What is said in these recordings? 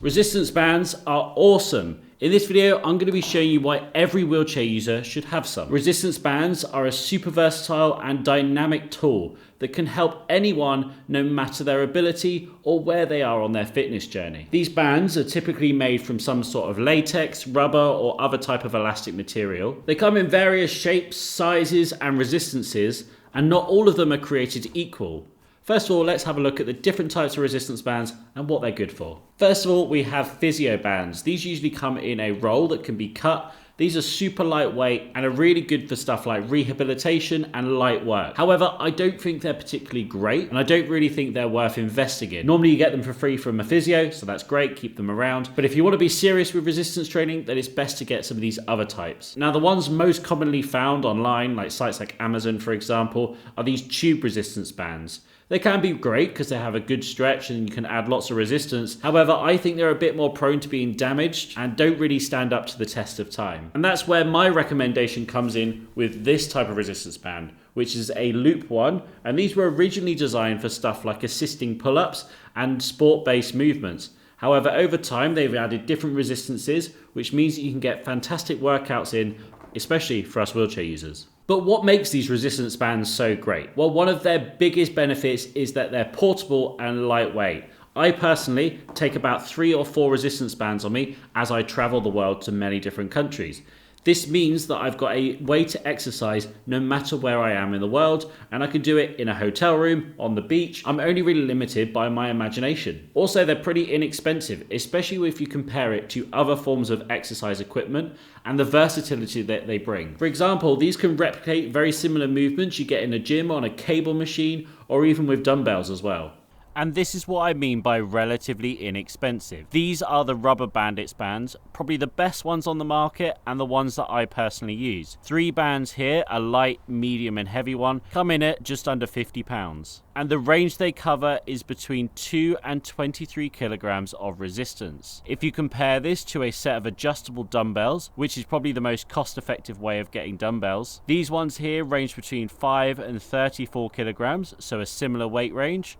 Resistance bands are awesome. In this video, I'm going to be showing you why every wheelchair user should have some. Resistance bands are a super versatile and dynamic tool that can help anyone no matter their ability or where they are on their fitness journey. These bands are typically made from some sort of latex, rubber, or other type of elastic material. They come in various shapes, sizes, and resistances, and not all of them are created equal. First of all, let's have a look at the different types of resistance bands and what they're good for. First of all, we have physio bands. These usually come in a roll that can be cut. These are super lightweight and are really good for stuff like rehabilitation and light work. However, I don't think they're particularly great, and I don't really think they're worth investing in. Normally you get them for free from a physio, so that's great, keep them around. But if you want to be serious with resistance training, then it's best to get some of these other types. Now, the ones most commonly found online, like sites like Amazon, for example, are these tube resistance bands. They can be great because they have a good stretch and you can add lots of resistance. However, I think they're a bit more prone to being damaged and don't really stand up to the test of time. And that's where my recommendation comes in with this type of resistance band, which is a loop one. And these were originally designed for stuff like assisting pull-ups and sport-based movements. However, over time, they've added different resistances, which means that you can get fantastic workouts in, especially for us wheelchair users. But what makes these resistance bands so great? Well, one of their biggest benefits is that they're portable and lightweight. I personally take about 3 or 4 resistance bands on me as I travel the world to many different countries. This means that I've got a way to exercise no matter where I am in the world, and I can do it in a hotel room, on the beach. I'm only really limited by my imagination. Also, they're pretty inexpensive, especially if you compare it to other forms of exercise equipment and the versatility that they bring. For example, these can replicate very similar movements you get in a gym on a cable machine or even with dumbbells as well. And this is what I mean by relatively inexpensive. These are the Rubber Bandits bands, probably the best ones on the market and the ones that I personally use. 3 bands here, a light, medium and heavy one, come in at just under £50. And the range they cover is between 2 and 23 kilograms of resistance. If you compare this to a set of adjustable dumbbells, which is probably the most cost-effective way of getting dumbbells, these ones here range between 5 and 34 kilograms, so a similar weight range,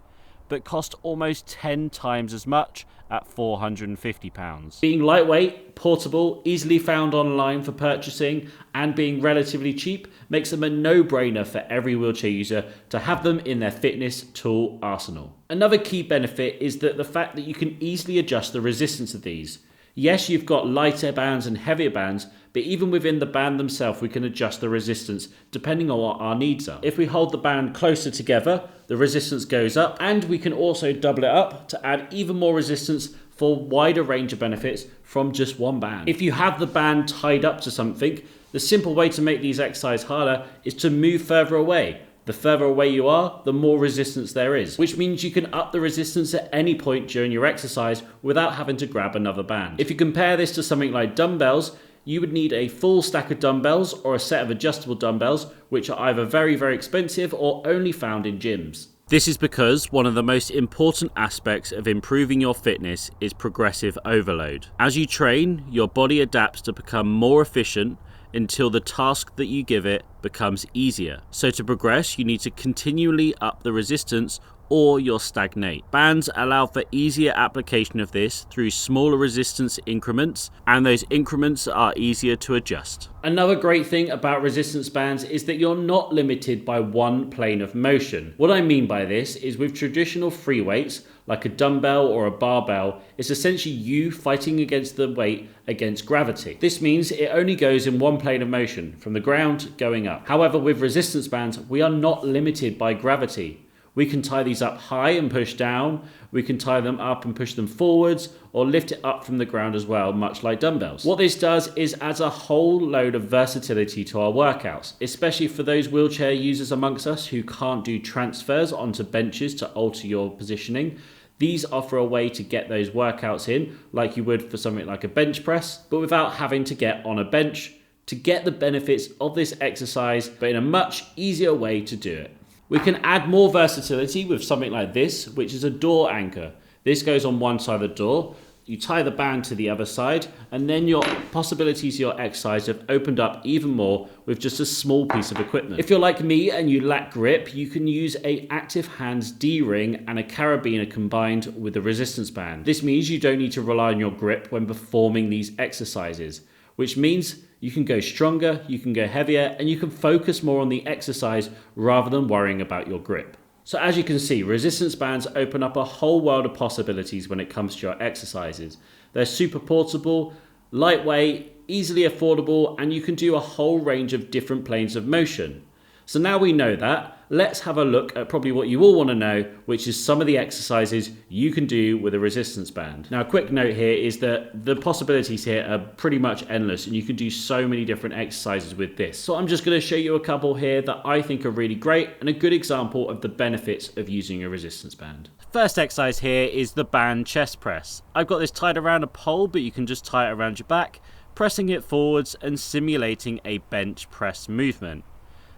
but cost almost 10 times as much at £450. Being lightweight, portable, easily found online for purchasing, and being relatively cheap makes them a no-brainer for every wheelchair user to have them in their fitness tool arsenal. Another key benefit is that the fact that you can easily adjust the resistance of these. Yes, you've got lighter bands and heavier bands, but even within the band themselves, we can adjust the resistance depending on what our needs are. If we hold the band closer together, the resistance goes up, and we can also double it up to add even more resistance for a wider range of benefits from just one band. If you have the band tied up to something, the simple way to make these exercises harder is to move further away. The further away you are, the more resistance there is, which means you can up the resistance at any point during your exercise without having to grab another band. If you compare this to something like dumbbells, you would need a full stack of dumbbells or a set of adjustable dumbbells, which are either very, very expensive or only found in gyms. This is because one of the most important aspects of improving your fitness is progressive overload. As you train, your body adapts to become more efficient until the task that you give it becomes easier. So to progress, you need to continually up the resistance or you'll stagnate. Bands allow for easier application of this through smaller resistance increments, and those increments are easier to adjust. Another great thing about resistance bands is that you're not limited by one plane of motion. What I mean by this is with traditional free weights, like a dumbbell or a barbell, it's essentially you fighting against the weight against gravity. This means it only goes in one plane of motion, from the ground going up. However, with resistance bands, we are not limited by gravity. We can tie these up high and push down, we can tie them up and push them forwards, or lift it up from the ground as well, much like dumbbells. What this does is adds a whole load of versatility to our workouts, especially for those wheelchair users amongst us who can't do transfers onto benches to alter your positioning. These offer a way to get those workouts in, like you would for something like a bench press, but without having to get on a bench, to get the benefits of this exercise, but in a much easier way to do it. We can add more versatility with something like this, which is a door anchor. This goes on one side of the door. you tie the band to the other side, and then your possibilities of your exercise have opened up even more with just a small piece of equipment. If you're like me and you lack grip, you can use a active hands D-ring and a carabiner combined with a resistance band. This means you don't need to rely on your grip when performing these exercises, which means you can go stronger, you can go heavier, and you can focus more on the exercise rather than worrying about your grip. So as you can see, resistance bands open up a whole world of possibilities when it comes to your exercises. They're super portable, lightweight, easily affordable, and you can do a whole range of different planes of motion. So now we know that, let's have a look at probably what you all want to know, which is some of the exercises you can do with a resistance band. Now a quick note here is that the possibilities here are pretty much endless, and you can do so many different exercises with this. So I'm just going to show you a couple here that I think are really great and a good example of the benefits of using a resistance band. First exercise here is the band chest press. I've got this tied around a pole, but you can just tie it around your back, pressing it forwards and simulating a bench press movement.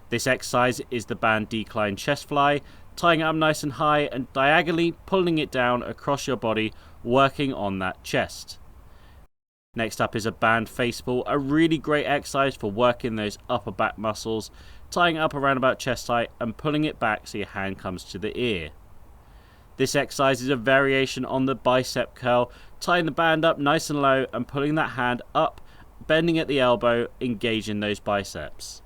This exercise is the band decline chest fly, tying it up nice and high and diagonally pulling it down across your body, working on that chest. Next up is a band face pull, a really great exercise for working those upper back muscles, tying it up around about chest height and pulling it back so your hand comes to the ear. This exercise is a variation on the bicep curl, tying the band up nice and low and pulling that hand up, bending at the elbow, engaging those biceps.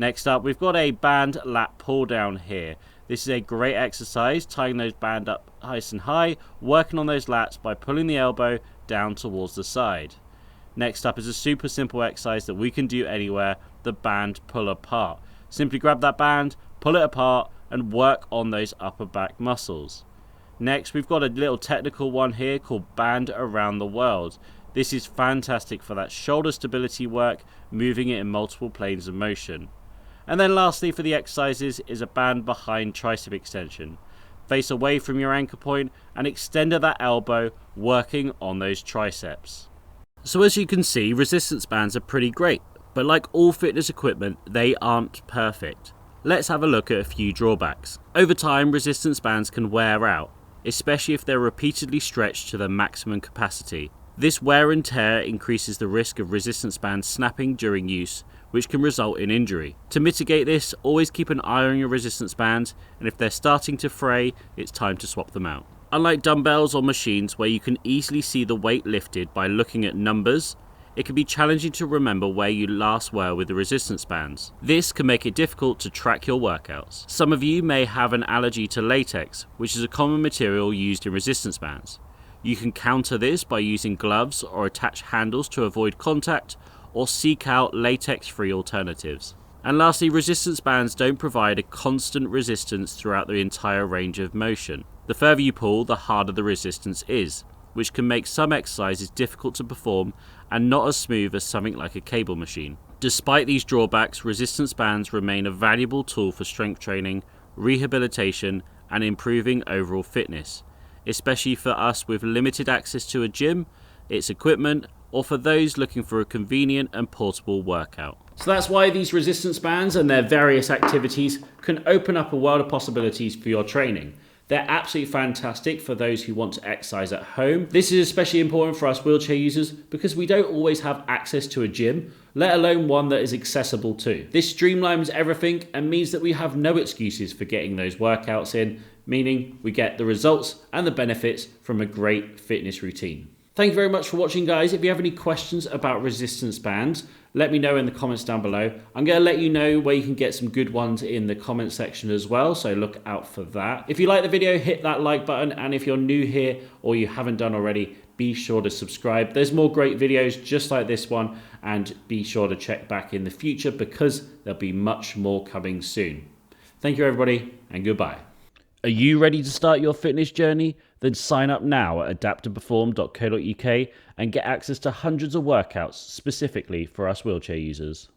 Next up, we've got a band lat pull down here. This is a great exercise, tying those band up nice and high, working on those lats by pulling the elbow down towards the side. Next up is a super simple exercise that we can do anywhere, the band pull apart. Simply grab that band, pull it apart, and work on those upper back muscles. Next, we've got a little technical one here called band around the world. This is fantastic for that shoulder stability work, moving it in multiple planes of motion. And then lastly for the exercises is a band behind tricep extension. Face away from your anchor point and extend at that elbow, working on those triceps. So as you can see, resistance bands are pretty great, but like all fitness equipment, they aren't perfect. Let's have a look at a few drawbacks. Over time, resistance bands can wear out, especially if they're repeatedly stretched to their maximum capacity. This wear and tear increases the risk of resistance bands snapping during use, which can result in injury. To mitigate this, always keep an eye on your resistance bands, and if they're starting to fray, it's time to swap them out. Unlike dumbbells or machines where you can easily see the weight lifted by looking at numbers, it can be challenging to remember where you last were with the resistance bands. This can make it difficult to track your workouts. Some of you may have an allergy to latex, which is a common material used in resistance bands. You can counter this by using gloves or attach handles to avoid contact, or seek out latex-free alternatives. And lastly, resistance bands don't provide a constant resistance throughout the entire range of motion. The further you pull, the harder the resistance is, which can make some exercises difficult to perform and not as smooth as something like a cable machine. Despite these drawbacks, resistance bands remain a valuable tool for strength training, rehabilitation, and improving overall fitness, especially for us with limited access to a gym, its equipment, or for those looking for a convenient and portable workout. So that's why these resistance bands and their various activities can open up a world of possibilities for your training. They're absolutely fantastic for those who want to exercise at home. This is especially important for us wheelchair users because we don't always have access to a gym, let alone one that is accessible too. This streamlines everything and means that we have no excuses for getting those workouts in, meaning we get the results and the benefits from a great fitness routine. Thank you very much for watching, guys. If you have any questions about resistance bands, let me know in the comments down below. I'm going to let you know where you can get some good ones in the comment section as well, so look out for that. If you like the video, hit that like button, and if you're new here or you haven't done already, be sure to subscribe. There's more great videos just like this one, and be sure to check back in the future because there'll be much more coming soon. Thank you, everybody, and goodbye. Are you ready to start your fitness journey? Then sign up now at adapttoperform.co.uk and get access to hundreds of workouts specifically for us wheelchair users.